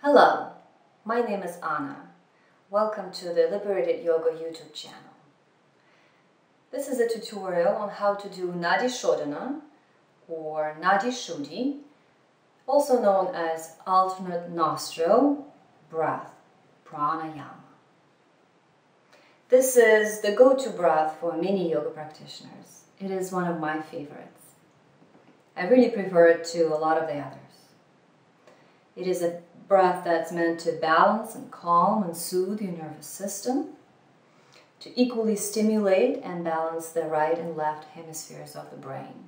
Hello, my name is Anna. Welcome to the Liberated Yoga YouTube channel. This is a tutorial on how to do Nadi Shoddhana or Nadi Shuddhi, also known as Alternate Nostril Breath, Pranayama. This is the go-to breath for many yoga practitioners. It is one of my favorites. I really prefer it to a lot of the others. It is a breath that's meant to balance and calm and soothe your nervous system, to equally stimulate and balance the right and left hemispheres of the brain.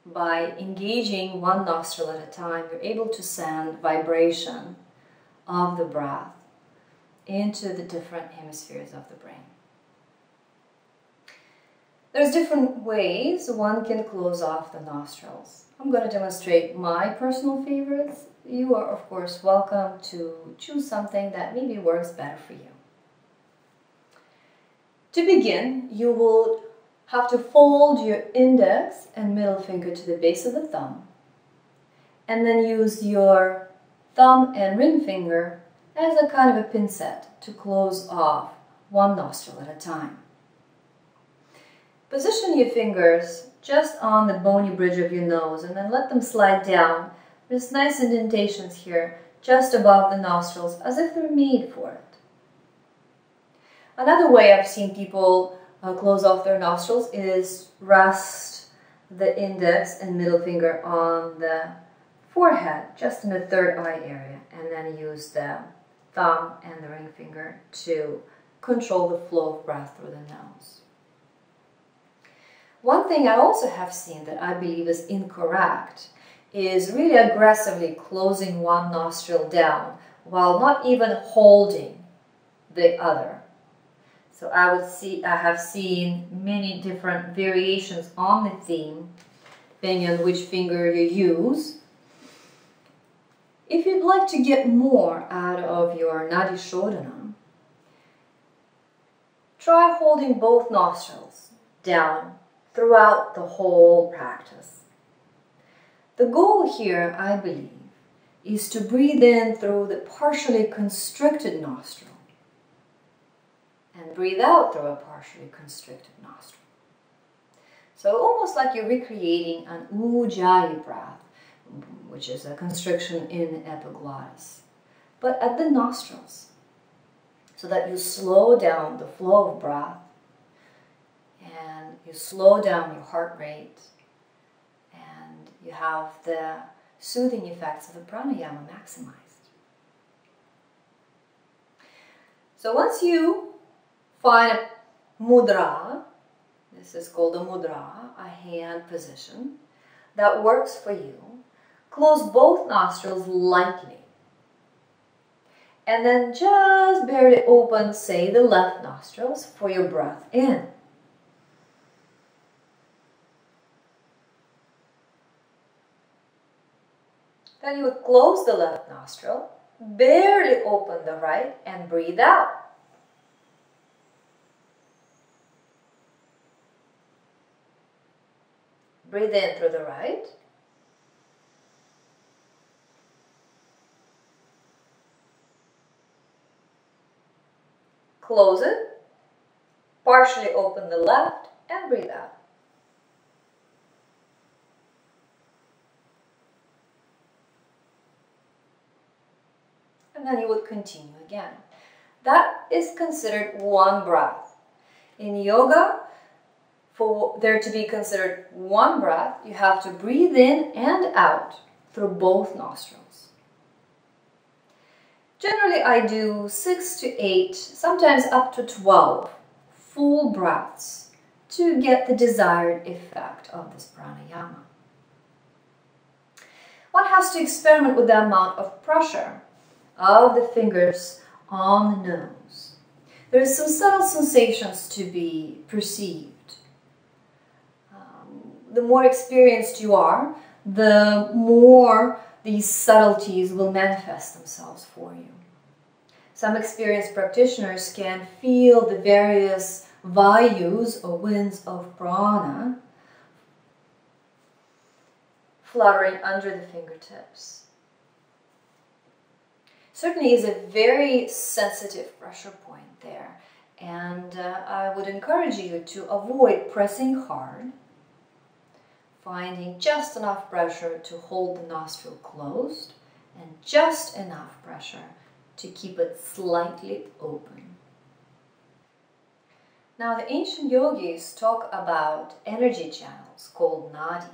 By engaging one nostril at a time, you're able to send vibration of the breath into the different hemispheres of the brain. There's different ways one can close off the nostrils. I'm going to demonstrate my personal favorites. You are, of course, welcome to choose something that maybe works better for you. To begin, you will have to fold your index and middle finger to the base of the thumb, and then use your thumb and ring finger as a kind of a pincet to close off one nostril at a time. Position your fingers just on the bony bridge of your nose and then let them slide down. There's nice indentations here just above the nostrils as if they're made for it. Another way I've seen people close off their nostrils is rest the index and middle finger on the forehead, just in the third eye area, and then use the thumb and the ring finger to control the flow of breath through the nose. One thing I also have seen that I believe is incorrect is really aggressively closing one nostril down while not even holding the other. So I have seen many different variations on the theme, depending on which finger you use. If you'd like to get more out of your Nadi Shoddhana, try holding both nostrils down throughout the whole practice. The goal here, I believe, is to breathe in through the partially constricted nostril and breathe out through a partially constricted nostril. So almost like you're recreating an Ujjayi breath, which is a constriction in the epiglottis, but at the nostrils, so that you slow down the flow of breath and you slow down your heart rate and you have the soothing effects of the pranayama maximized. So once you find a mudra, this is called a mudra, a hand position, that works for you, close both nostrils lightly. And then just barely open, say, the left nostrils for your breath in. Then you would close the left nostril, barely open the right, and breathe out. Breathe in through the right. Close it, partially open the left, and breathe out. And then you would continue again. That is considered one breath. In yoga, for there to be considered one breath, you have to breathe in and out through both nostrils. Generally, I do 6 to 8, sometimes up to 12 full breaths to get the desired effect of this pranayama. One has to experiment with the amount of pressure of the fingers on the nose. There are some subtle sensations to be perceived. The more experienced you are, the more these subtleties will manifest themselves for you. Some experienced practitioners can feel the various vayus or winds of prana fluttering under the fingertips. certainly is a very sensitive pressure point there. And I would encourage you to avoid pressing hard, finding just enough pressure to hold the nostril closed and just enough pressure to keep it slightly open. Now, the ancient yogis talk about energy channels called nadis.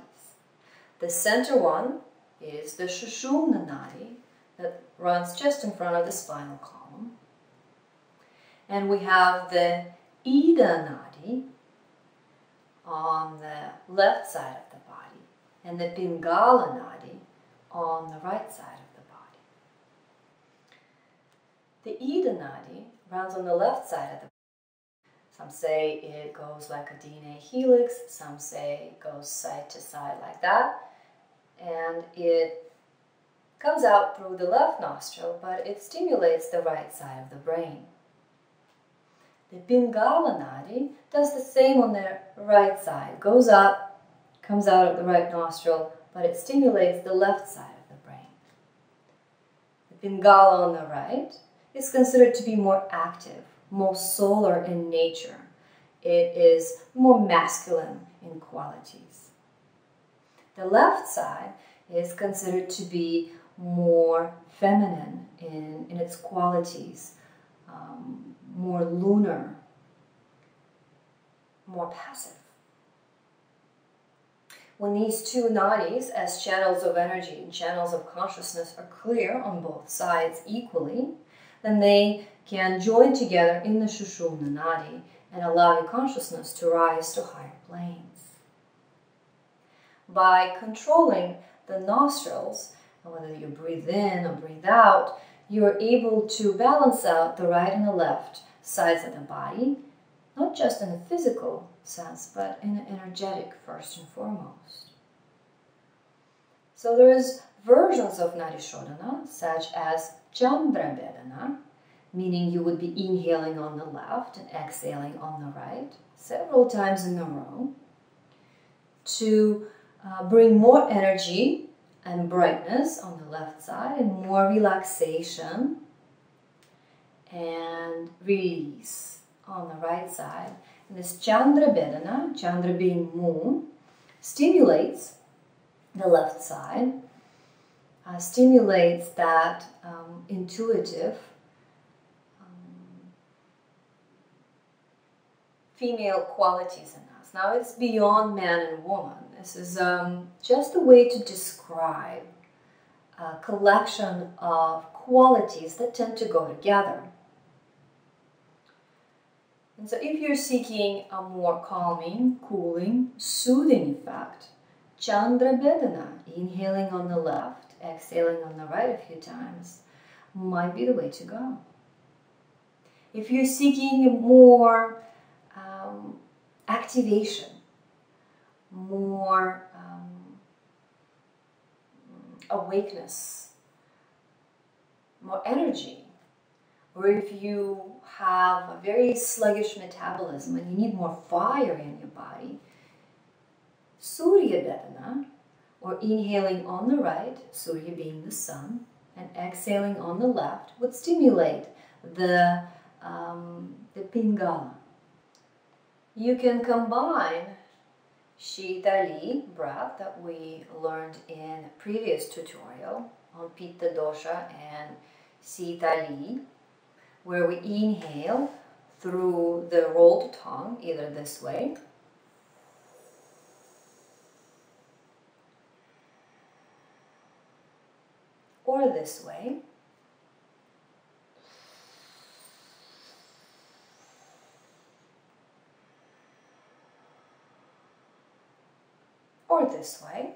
The center one is the Sushumna nadi that runs just in front of the spinal column. And we have the Ida nadi on the left side of the body and the Pingala nadi on the right side of the body. The Ida nadi runs on the left side of the body. Some say it goes like a DNA helix, some say it goes side to side like that, and it comes out through the left nostril, but it stimulates the right side of the brain. The Pingala nadi does the same on the right side, goes up, comes out of the right nostril, but it stimulates the left side of the brain. The Pingala on the right is considered to be more active, more solar in nature. It is more masculine in qualities. The left side is considered to be more feminine in its qualities, more lunar, more passive. When these two nadis, as channels of energy and channels of consciousness, are clear on both sides equally, then they can join together in the Sushumna nadi and allow your consciousness to rise to higher planes. By controlling the nostrils, whether you breathe in or breathe out, you are able to balance out the right and the left sides of the body, not just in a physical sense, but in an energetic first and foremost. So there's versions of Nadi Shoddhana, such as Chandra Vedana, meaning you would be inhaling on the left and exhaling on the right several times in a row to bring more energy and brightness on the left side and more relaxation and release on the right side. And this Chandra Vedana, Chandra being moon, stimulates the left side, stimulates that intuitive female qualities in us. Now it's beyond man and woman. This is just a way to describe a collection of qualities that tend to go together. And so if you're seeking a more calming, cooling, soothing effect, Chandra Vedana, inhaling on the left, exhaling on the right a few times, might be the way to go. If you're seeking more activation, more awakeness, more energy, or if you have a very sluggish metabolism and you need more fire in your body, Surya Vedana, or inhaling on the right, Surya being the sun, and exhaling on the left, would stimulate the Pingala. You can combine Shitali breath that we learned in a previous tutorial on Pitta dosha and Sitali, where we inhale through the rolled tongue, either this way or this way, or this way.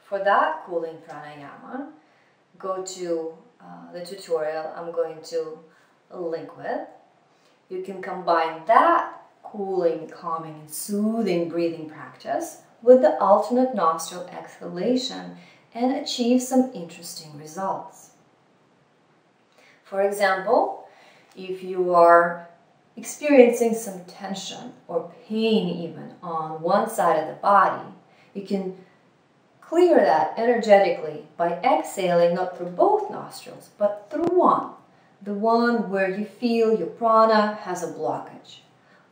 For that cooling pranayama, go to the tutorial I'm going to link with. You can combine that cooling, calming, and soothing breathing practice with the alternate nostril exhalation and achieve some interesting results. For example, if you are experiencing some tension or pain even on one side of the body, you can clear that energetically by exhaling not through both nostrils, but through one, the one where you feel your prana has a blockage.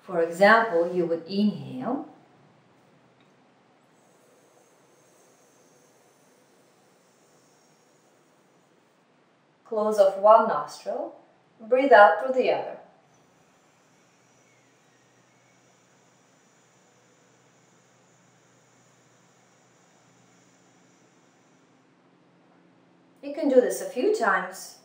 For example, you would inhale, close off one nostril, breathe out through the other. You can do this a few times.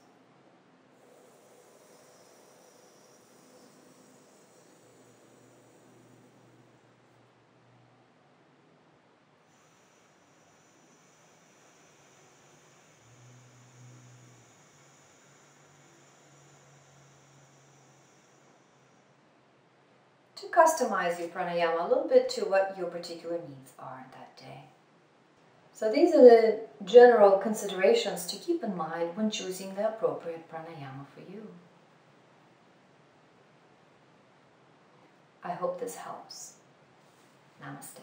To customize your pranayama a little bit to what your particular needs are that day. So these are the general considerations to keep in mind when choosing the appropriate pranayama for you. I hope this helps. Namaste.